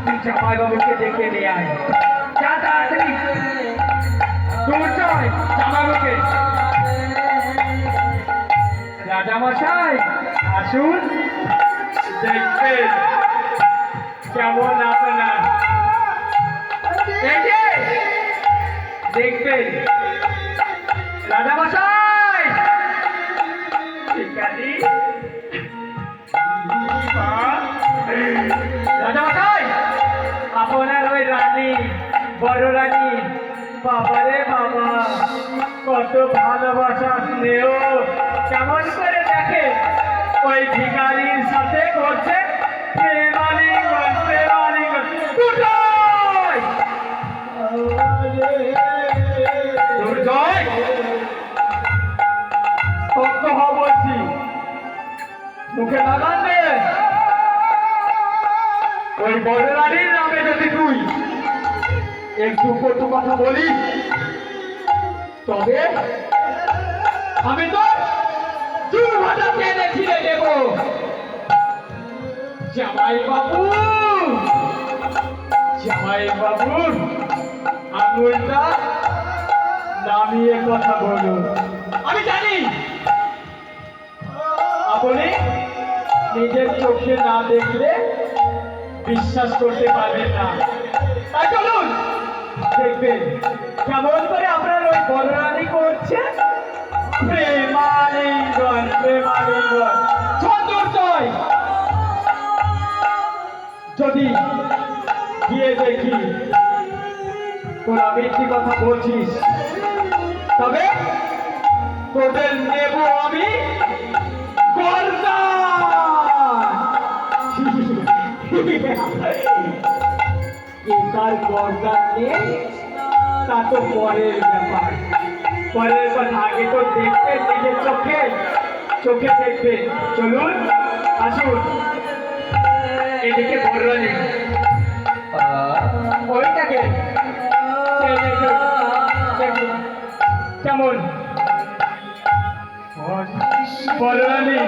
তুই জামাই বাবুকে ডেকে নিয়ে আয়। যা তাড়াতাড়ি দূর চল জামাইবাবুকে। রাজামশাই আসুন, দেখবেন কেমন আপনার দেখবেন রাজামশাই। ঠিক আছে রাজামশাই, আপনার ওই রানী, বড় রানী, বাবারে বাবা, কত ভালোবাসা স্নেহ, কেমন করে দেখে ওই ভিখারির সাথে করছে প্রেমালিঙ্গন প্রেমালিঙ্গন। দুর্জয় সত্য হওয়া বলছি, মুখে লাগান দে। ওই বড় রানীর নামে যদি তুই একটু কটু কথা বলি, তবে আমি তো দুর্ঘটনা টেনে ছিঁড়ে দেব। জামাই বাবু, জামাই বাবুর আঙুলটা নামিয়ে কথা বলুন। আমি জানি আপনি নিজের চোখে না দেখলে বিশ্বাস করতে পারবেন না। তাই চলুন দেখবেন কেমন করে আপনার ওই বলরানি করছে প্রেমালিঙ্গন প্রেমালিঙ্গন। সৌন্দর্যয় যদি গিয়ে দেখি তোরা মিথ্যি কথা বলছিস, তবে তোদের নেব আমি তার গর্দান নেই, তা তো পরের ব্যাপার, পরের কথা। আগে তো দেখবে নিজের চোখে, চোখে দেখবে। চলুন আসুন, এদিকে বড় নেই, ওইটাকে কেমন বড় নেই।